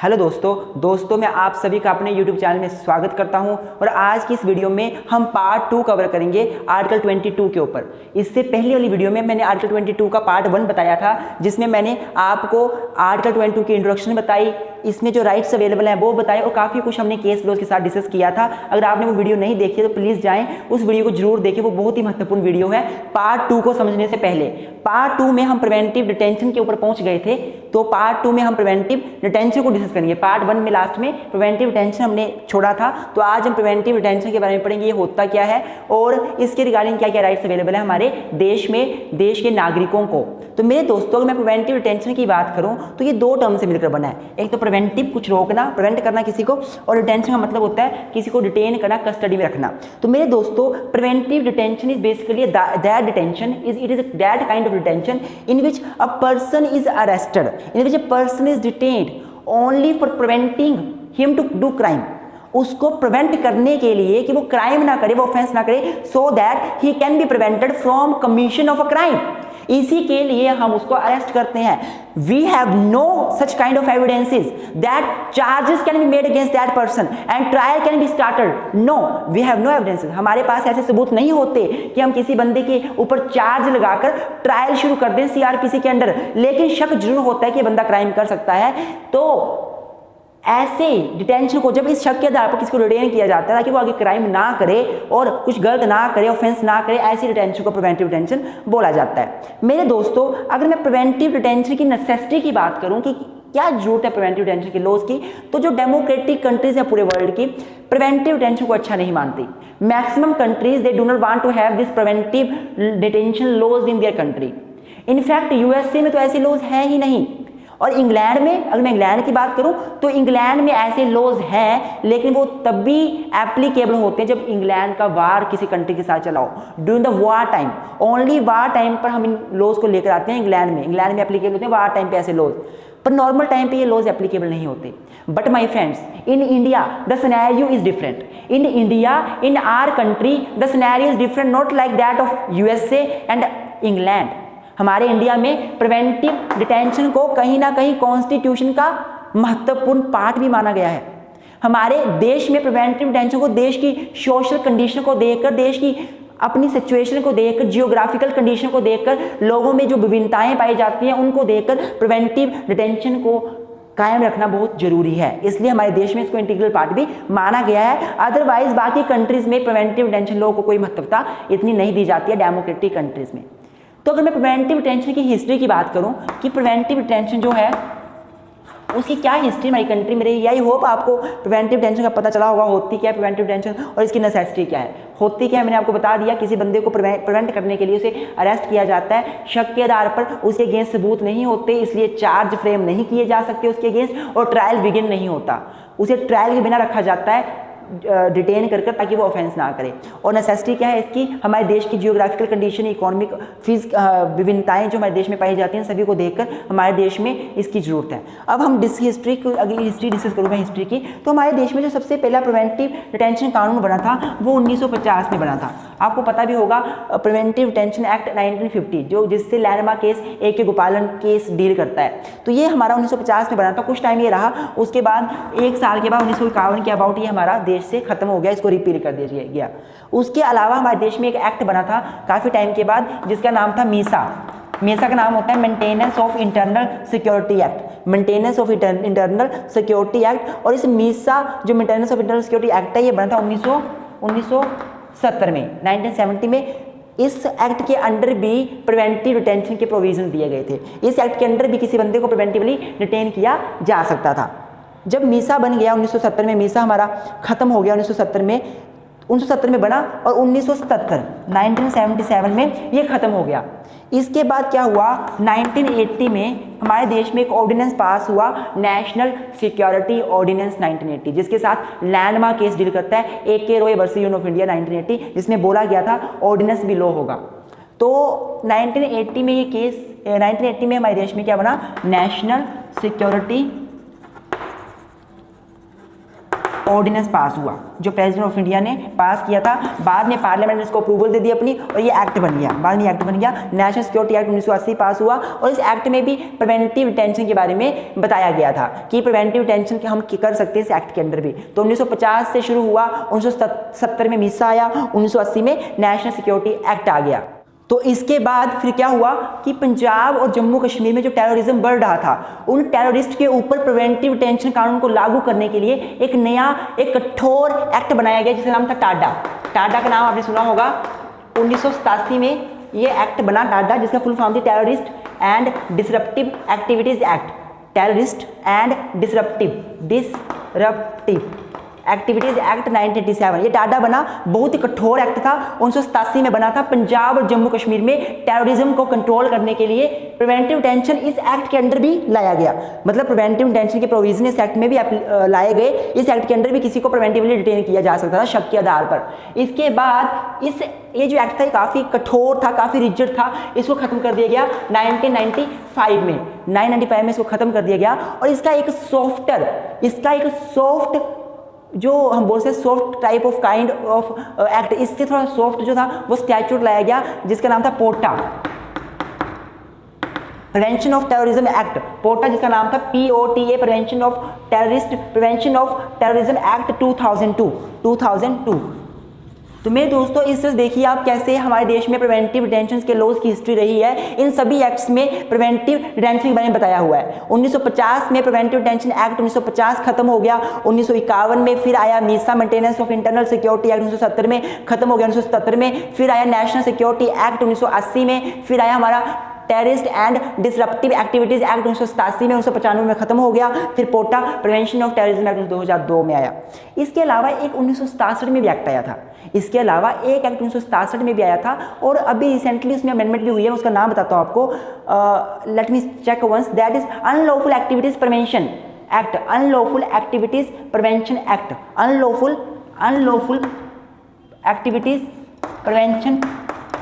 Hello दोस्तों मैं आप सभी का अपने YouTube चैनल में स्वागत करता हूं और आज की इस वीडियो में हम पार्ट 2 कवर करेंगे आर्टिकल 22 के ऊपर। इससे पहले वाली वीडियो में मैंने आर्टिकल 22 का पार्ट 1 बताया था, जिसमें मैंने आपको आर्टिकल 22 की इंट्रोडक्शन बताई, इसमें जो राइट्स अवेलेबल हैं वो बताए और काफ़ी कुछ हमने केस लॉज के साथ डिस्कस किया था। अगर आपने वो वीडियो नहीं देखी तो प्लीज़ जाएँ उस वीडियो को जरूर देखें, वो बहुत ही महत्वपूर्ण वीडियो है पार्ट 2 को समझने से पहले। पार्ट 2 में हम प्रिवेंटिव डिटेंशन के ऊपर पहुंच गए थे, तो पार्ट 2 में हम प्रिवेंटिव डिटेंशन को डिस्कस करेंगे। पार्ट 1 में लास्ट में प्रिवेंटिव डिटेंशन हमने छोड़ा था, तो आज हम प्रिवेंटिव डिटेंशन के बारे में पढ़ेंगे, ये होता क्या है और इसके रिगार्डिंग क्या क्या राइट्स अवेलेबल है हमारे देश में, देश के नागरिकों को। तो मेरे दोस्तों, अगर मैं प्रिवेंटिव डिटेंशन की बात करूं तो ये दो टर्म से मिलकर बना है। एक तो प्रिवेंटिव, कुछ रोकना, प्रिवेंट करना किसी को, और डिटेंशन का मतलब होता है किसी को डिटेन करना, कस्टडी में रखना। तो मेरे दोस्तों, preventive detention is basically that detention is that kind of detention in which a person is arrested, in which a person is detained only for preventing him to do crime. उसको prevent करने के लिए कि वो crime ना करे, वो offence ना करे, so that he can be prevented from commission of a crime. इसी के लिए हम उसको अरेस्ट करते हैं। We have no such kind of evidences that charges can be made against that person and trial can be started. No, we have no evidences. हमारे पास ऐसे सबूत नहीं होते कि हम किसी बंदे के ऊपर चार्ज लगाकर ट्रायल शुरू कर दें सीआरपीसी के अंडर, लेकिन शक जरूर होता है कि बंदा क्राइम कर सकता है। तो ऐसे डिटेंशन को, जब इस शक के आधार पर किसी को डिटेन किया जाता है ताकि वो आगे क्राइम ना करे और कुछ गलत ना करे, ऑफेंस ना करे, ऐसी डिटेंशन को प्रिवेंटिव डिटेंशन बोला जाता है। मेरे दोस्तों, अगर मैं प्रिवेंटिव डिटेंशन की नेसेसिटी की बात करूं कि क्या जरूरत है प्रिवेंटिव डिटेंशन के लॉज की, तो जो डेमोक्रेटिक कंट्रीज है पूरे वर्ल्ड की, प्रिवेंटिव डिटेंशन को अच्छा नहीं मानती। Maximum countries they do not want to have this preventive detention laws in their country. In fact USA में तो ऐसे लॉज है ही नहीं। और इंग्लैंड में, अगर मैं इंग्लैंड की बात करूं तो इंग्लैंड में ऐसे लॉज हैं, लेकिन वो तब भी एप्लीकेबल होते हैं जब इंग्लैंड का वार किसी कंट्री के साथ चलाओ, during the war time. Only war time पर हम इन लॉज को लेकर आते हैं इंग्लैंड में एप्लीकेबल होते हैं वार टाइम पे ऐसे लॉज, पर नॉर्मल टाइम पे ये लॉज एप्लीकेबल नहीं होते। But my friends, in India the scenario is different. In India, in our country the scenario is different, not like that of USA and England. हमारे India में preventive detention को कहीं ना कहीं कॉन्स्टिट्यूशन का महत्वपूर्ण पार्ट भी माना गया है। हमारे देश में प्रिवेंटिव डिटेंशन को देश की सोशल कंडीशन को देखकर, देश की अपनी सिचुएशन को देखकर, जियोग्राफिकल कंडीशन को देखकर, लोगों में जो विभिन्नताएं पाई जाती हैं उनको देखकर प्रिवेंटिव डिटेंशन को कायम रखना बहुत जरूरी है। इसलिए हमारे देश में इसको इंटीग्रल पार्ट भी माना गया है। अदरवाइज बाकी कंट्रीज में प्रिवेंटिव डिटेंशन लोगों को कोई महत्वता इतनी नहीं दी जाती है डेमोक्रेटिक कंट्रीज में। तो अगर मैं प्रिवेंटिव डिटेंशन की हिस्ट्री की बात करूं कि प्रिवेंटिव डिटेंशन जो है उसकी क्या हिस्ट्री हमारी कंट्री में रही, आई होप आपको प्रिवेंटिव डिटेंशन का पता चला होगा, होती क्या है प्रिवेंटिव डिटेंशन और इसकी नेसेसिटी क्या है। होती क्या है मैंने आपको बता दिया, किसी बंदे को प्रिवेंट करने के लिए उसे अरेस्ट किया जाता है, शक के आधार पर उसके अगेंस्ट सबूत नहीं होते, इसलिए चार्ज फ्रेम नहीं किए जा सकते उसके अगेंस्ट, और ट्रायल बिगिन नहीं होता, उसे ट्रायल के बिना रखा जाता है डिटेन कर ताकि वो ऑफेंस ना करे। और नेसेसिटी क्या है इसकी, हमारे देश की जियोग्राफिकल कंडीशन, इकोनॉमिक विभिन्नताएं जो हमारे देश में पाई जाती हैं, सभी को देखकर हमारे देश में इसकी जरूरत है। अब हम हिस्ट्री डिस्कस करूँ मैं हिस्ट्री की, तो हमारे देश में जो सबसे पहला प्रिवेंटिव डिटेंशन कानून बना था वो 1950 में बना था। आपको पता भी होगा प्रिवेंटिव डिटेंशन एक्ट 1950, जो जिससे लैंडमार्क केस AK गोपालन केस डील करता है। तो ये हमारा 1950 में बना था, कुछ टाइम ये रहा, उसके बाद एक साल के बाद 1951 के अबाउट ये हमारा देश से खत्म हो गया, इसको रिपील कर दिया गया। उसके अलावा हमारे देश में एक एक्ट बना था काफी टाइम के बाद, जिसका नाम था मीसा का नाम होता है maintenance of internal security act, maintenance of internal security act. और इस मीसा जो maintenance of internal security act है, ये बना था 1970 में, 1970 में। इस एक्ट के अंडर भी प्रिवेंटिव डिटेंशन के प्रोविजन दिए गए थे। इस एक्ट के अंडर भी किसी बंदे को प्रिवेंटिवली डिटेन किया जा सकता था। जब मीसा बन गया 1970 में, मीसा हमारा खत्म हो गया 1970 में बना, और 1977 में ये खत्म हो गया। इसके बाद क्या हुआ, 1980 में हमारे देश में एक ऑर्डिनेंस पास हुआ, नेशनल सिक्योरिटी ऑर्डिनेंस 1980, जिसके साथ लैंडमार्क केस डील करता है, AK Roy versus union of India 1980, जिसमें बोला गया था ऑर्डिनेंस भी लॉ होगा। तो 1980 में ये केस, 1980 में हमारे देश में क्या बना, नेशनल सिक्योरिटी ऑर्डिनेंस पास हुआ जो प्रेसिडेंट ऑफ इंडिया ने पास किया था। बाद में पार्लियामेंट ने इसको अप्रूवल दे दी अपनी और ये एक्ट बन गया। बाद में एक्ट बन गया, नेशनल सिक्योरिटी एक्ट 1980 पास हुआ और इस एक्ट में भी प्रिवेंटिव डिटेंशन के बारे में बताया गया था कि प्रिवेंटिव डिटेंशन हम कर सकते हैं इस एक्ट के अंदर भी। तो 1950 से शुरू हुआ, 1970 में मीसा आया, 1980 में नेशनल सिक्योरिटी एक्ट आ गया। तो इसके बाद फिर क्या हुआ कि पंजाब और जम्मू कश्मीर में जो टेररिज्म बढ़ रहा था, उन टेररिस्ट के ऊपर प्रिवेंटिव डिटेंशन कानून को लागू करने के लिए एक नया एक कठोर एक्ट बनाया गया जिसका नाम था टाडा। टाडा का नाम आपने सुना होगा। 1987 में ये एक्ट बना टाडा, जिसका फुल फॉर्म थी terrorist and disruptive activities act. Terrorist and disruptive activities act 1987। ये टाडा बना, बहुत ही कठोर एक्ट था। 1987 में बना था। पंजाब और जम्मू कश्मीर में टेररिज्म को कंट्रोल करने के लिए प्रिवेंटिव डिटेंशन इस एक्ट के अंदर भी लाया गया। मतलब प्रिवेंटिव डिटेंशन के प्रोविजन इस एक्ट में भी लाए गए। इस एक्ट के अंदर भी किसी को प्रिवेंटिवली डिटेन किया जा सकता था शक के आधार पर। इसके बाद ये जो एक्ट था काफ़ी कठोर था, काफ़ी रिजिड था। इसको खत्म कर दिया गया 1995 में। 1995 में इसको खत्म कर दिया गया और इसका एक सॉफ्ट जो हम बोलते हैं soft type of kind of act, इससे थोड़ा सॉफ्ट जो था वो स्टैट्यूट लाया गया जिसका नाम था पोटा, प्रिवेंशन ऑफ टेररिज्म एक्ट। पोटा जिसका नाम था POTA, prevention of terrorism act 2002। तो मेरे दोस्तों इस तरह देखिए आप कैसे हमारे देश में प्रिवेंटिव डिटेंशन के लॉज की हिस्ट्री रही है। इन सभी एक्ट्स में प्रिवेंटिव डिटेंशन के बारे में बताया हुआ है। 1950 में प्रिवेंटिव डिटेंशन एक्ट 1950 खत्म हो गया। 1951 में फिर आया Misa maintenance of internal security act 1970 में खत्म हो गया। 1977 में फिर आया नेशनल सिक्योरिटी एक्ट 1980 में, फिर आया हमारा terrorist and disruptive activities act 1987 में, 1995 में खत्म हो गया। फिर पोटा प्रिवेंशन ऑफ टेररिज्म एक्ट 2002 में आया। इसके अलावा एक 1967 में भी एक्ट आया था। इसके अलावा एक एक्ट 1967 में भी आया था और अभी रिसेंटली उसमें अमेंडमेंट भी हुई है। उसका नाम बताता हूँ आपको, let me check once, that is unlawful activities prevention act. Unlawful activities prevention act, unlawful activities prevention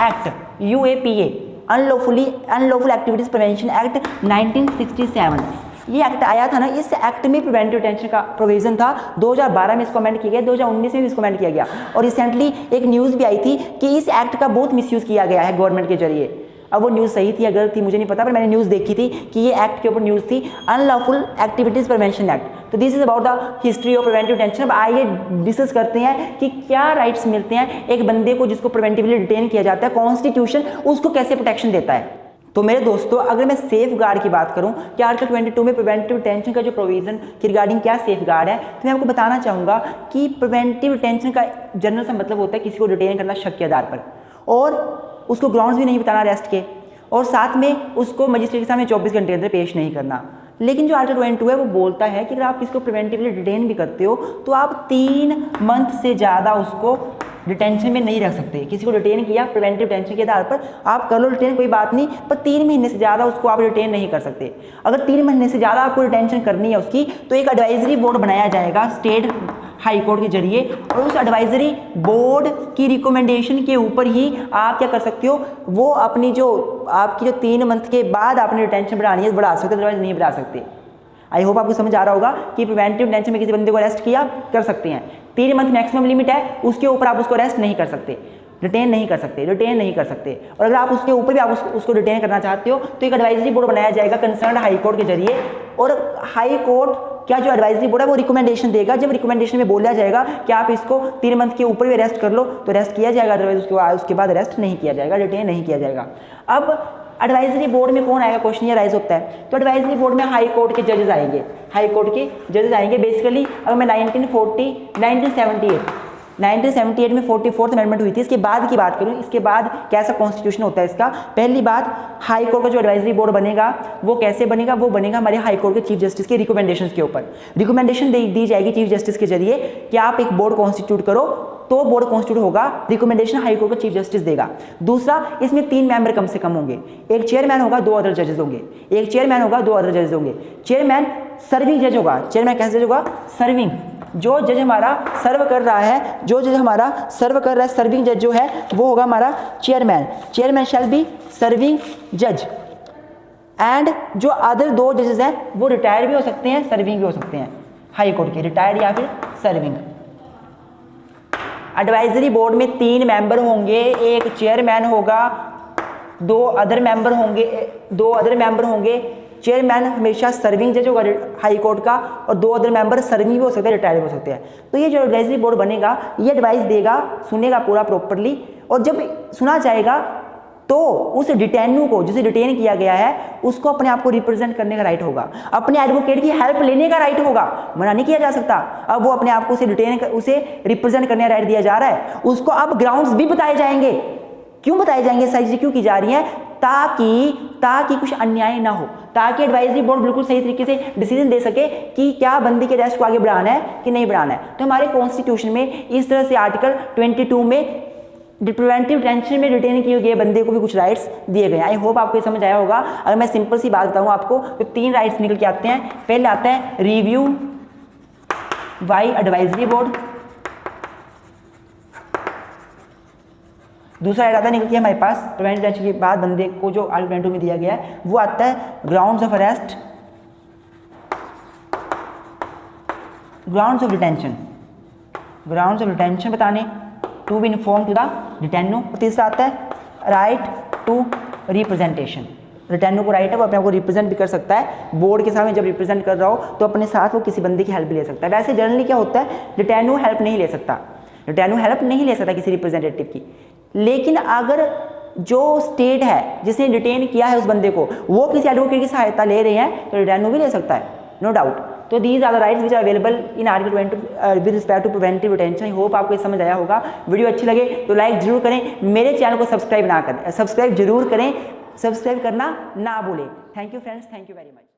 act, UAPA, unlawful activities prevention act 1967। ये एक्ट आया था ना, इस एक्ट में प्रिवेंटिव डिटेंशन का प्रोविजन था। 2012 में इसको अमेंड किया गया, 2019 में भी इसको अमेंड किया गया और रिसेंटली एक न्यूज़ भी आई थी कि इस एक्ट का बहुत मिसयूज़ किया गया है गवर्नमेंट के जरिए। अब वो न्यूज़ सही थी या गलत थी मुझे नहीं पता, पर मैंने न्यूज़ देखी थी कि ये एक्ट के ऊपर न्यूज़ थी, अनलॉफुल एक्टिविटीज़ प्रिवेंशन एक्ट। तो this is about the history of preventive detention. अब आइए डिस्कस करते हैं कि क्या राइट्स मिलते हैं एक बंदे को जिसको प्रिवेंटिवली डिटेन किया जाता है। कॉन्स्टिट्यूशन उसको कैसे प्रोटेक्शन देता है। तो मेरे दोस्तों अगर मैं सेफ गार्ड की बात करूं कि आर्टिकल 22 में प्रिवेंटिव डिटेंशन का जो प्रोविजन के रिगार्डिंग क्या सेफ गार्ड है, तो मैं आपको बताना चाहूँगा कि प्रिवेंटिव डिटेंशन का जनरल सा मतलब होता है किसी को डिटेन करना शक के आधार पर और उसको ग्राउंड्स भी नहीं बताना अरेस्ट के, और साथ में उसको मजिस्ट्रेट के सामने 24 घंटे के अंदर पेश नहीं करना। लेकिन जो आर्टिकल 22 है वो बोलता है कि अगर आप किसी को प्रिवेंटिवली डिटेन भी करते हो तो आप 3 मंथ से ज़्यादा उसको डिटेंशन में नहीं रख सकते। किसी को डिटेन किया प्रिवेंटिव डिटेंशन के आधार पर, आप कर लो डिटेन कोई बात नहीं, पर 3 महीने से ज़्यादा उसको आप डिटेन नहीं कर सकते। अगर 3 महीने से ज़्यादा आपको डिटेंशन करनी है उसकी, तो एक एडवाइजरी बोर्ड बनाया जाएगा स्टेट हाई कोर्ट के जरिए, और उस एडवाइजरी बोर्ड की रिकमेंडेशन के ऊपर ही आप क्या कर सकते हो, वो अपनी जो आपकी जो 3 मंथ के बाद आपने डिटेंशन बढ़ानी है बढ़ा सकते, अदरवाइज नहीं बढ़ा सकते। आई होप आपको समझ आ रहा होगा कि प्रिवेंटिव डिटेंशन में किसी बंदे को अरेस्ट किया कर सकते हैं, 3 मंथ मैक्सिमम लिमिट है, उसके ऊपर आप उसको अरेस्ट नहीं कर सकते, डिटेन नहीं कर सकते। और अगर आप उसके ऊपर भी आप उसको डिटेन करना चाहते हो तो एक एडवाइजरी बोर्ड बनाया जाएगा कंसर्न हाई कोर्ट के जरिए, और हाई कोर्ट क्या जो एडवाइजरी बोर्ड है वो रिकमेंडेशन देगा। जब रिकमेंडेशन में बोला जाएगा कि आप इसको 3 मंथ के ऊपर भी अरेस्ट कर लो तो अरेस्ट किया जाएगा, अदरवाइज उसके बाद अरेस्ट नहीं किया जाएगा, डिटेन नहीं किया जाएगा। अब एडवाइजरी बोर्ड में कौन आएगा, क्वेश्चन ये राइज होता है। तो एडवाइजरी बोर्ड में हाई कोर्ट के जजेस आएंगे, बेसिकली अगर मैं 1978 में 44th अमेंडमेंट हुई थी, इसके बाद की बात करूं, इसके बाद कैसा कॉन्स्टिट्यूशन होता है इसका। पहली बात, हाई कोर्ट का जो एडवाइजरी बोर्ड बनेगा वो कैसे बनेगा, वो बनेगा हमारे हाई कोर्ट के चीफ जस्टिस के रिकमेंडेशंस के ऊपर। रिकमेंडेशन दी जाएगी चीफ जस्टिस के जरिए कि आप एक बोर्ड कॉन्स्टिट्यूट करो, तो बोर्ड कॉन्स्टिट्यूट होगा, रिकमेंडेशन हाई कोर्ट का चीफ जस्टिस देगा। दूसरा, इसमें 3 मेंबर कम से कम होंगे, एक चेयरमैन होगा, 2 अदर जजेस होंगे, चेयरमैन सर्विंग जज होगा। चेयरमैन कैसे जज होगा, सर्विंग, जो जज हमारा सर्व कर रहा है, सर्विंग जज जो है वो होगा हमारा चेयरमैन शैल बी सर्विंग जज। एंड जो अदर 2 जजेस हैं वो रिटायर भी हो सकते हैं, सर्विंग भी हो सकते हैं। हाई कोर्ट के, रिटायर्ड या फिर सर्विंग। एडवाइजरी बोर्ड में 3 मेंबर होंगे, एक चेयरमैन होगा, 2 अदर मेंबर होंगे। चेयरमैन हमेशा सर्विंग जज होगा हाई कोर्ट का, और 2 अदर मेंबर सर्विंग भी हो सकते हैं, रिटायर्ड भी हो सकते हैं। तो ये जो एडवाइजरी बोर्ड बनेगा ये एडवाइस देगा, सुनेगा पूरा प्रॉपरली, और जब सुना जाएगा तो उस डिटेन्यू को, जिसे डिटेन किया गया है, उसको अपने आप को रिप्रेजेंट करने का राइट होगा, अपने एडवोकेट की हेल्प लेने का राइट होगा, मना नहीं किया जा सकता। अब वो अपने आप को उसे रिप्रेजेंट करने का राइट दिया जा रहा है, उसको अब ग्राउंड्स भी बताए जाएंगे। क्यों बताए जाएंगे, सारी चीजें क्यों की जा रही हैं, ताकि कुछ अन्याय ना हो, ताकि एडवाइजरी बोर्ड बिल्कुल सही तरीके से डिसीजन दे सके कि क्या बंदी के अरेस्ट को आगे बढ़ाना है कि नहीं बढ़ाना है। तो हमारे कॉन्स्टिट्यूशन में इस तरह से आर्टिकल 22 में प्रिवेंटिव डिटेंशन में डिटेन किए गए बंदे को भी कुछ राइट्स दिए गए। आई होप आपको ये समझ आया होगा। अगर मैं सिंपल सी बात बताऊं आपको तो 3 राइट्स निकल के आते हैं। पहले आता है रिव्यू बाय एडवाइजरी बोर्ड, दूसरा राइट आता है निकल के हमारे पास प्रिवेंटिव डिटेंशन के बाद बंदे को जो आर्टिकल 22 में दिया गया है वो आता है grounds of arrest, grounds of detention बताने, to be inform to the detenu. और तीसरा आता है राइट टू रिप्रेजेंटेशन, डिटेन्यू को राइट है वो अपने आप को रिप्रेजेंट भी कर सकता है, बोर्ड के सामने जब रिप्रेजेंट कर रहा हो तो अपने साथ वो किसी बंदे की हेल्प भी ले सकता है। वैसे जनरली क्या होता है, डिटेन्यू हेल्प नहीं ले सकता किसी रिप्रेजेंटेटिव की, लेकिन अगर जो स्टेट है जिसने डिटेन किया है उस बंदे को, वो किसी एडवोकेट की सहायता ले रहे हैं तो डिटेन्यू भी ले सकता है, नो डाउट। तो these are the rights which are available in article 22 with respect to preventive detention. I hope आपको ये समझ आया होगा। वीडियो अच्छी लगे तो लाइक जरूर करें, मेरे चैनल को सब्सक्राइब जरूर करें, सब्सक्राइब करना ना भूलें। Thank you friends, thank you very much.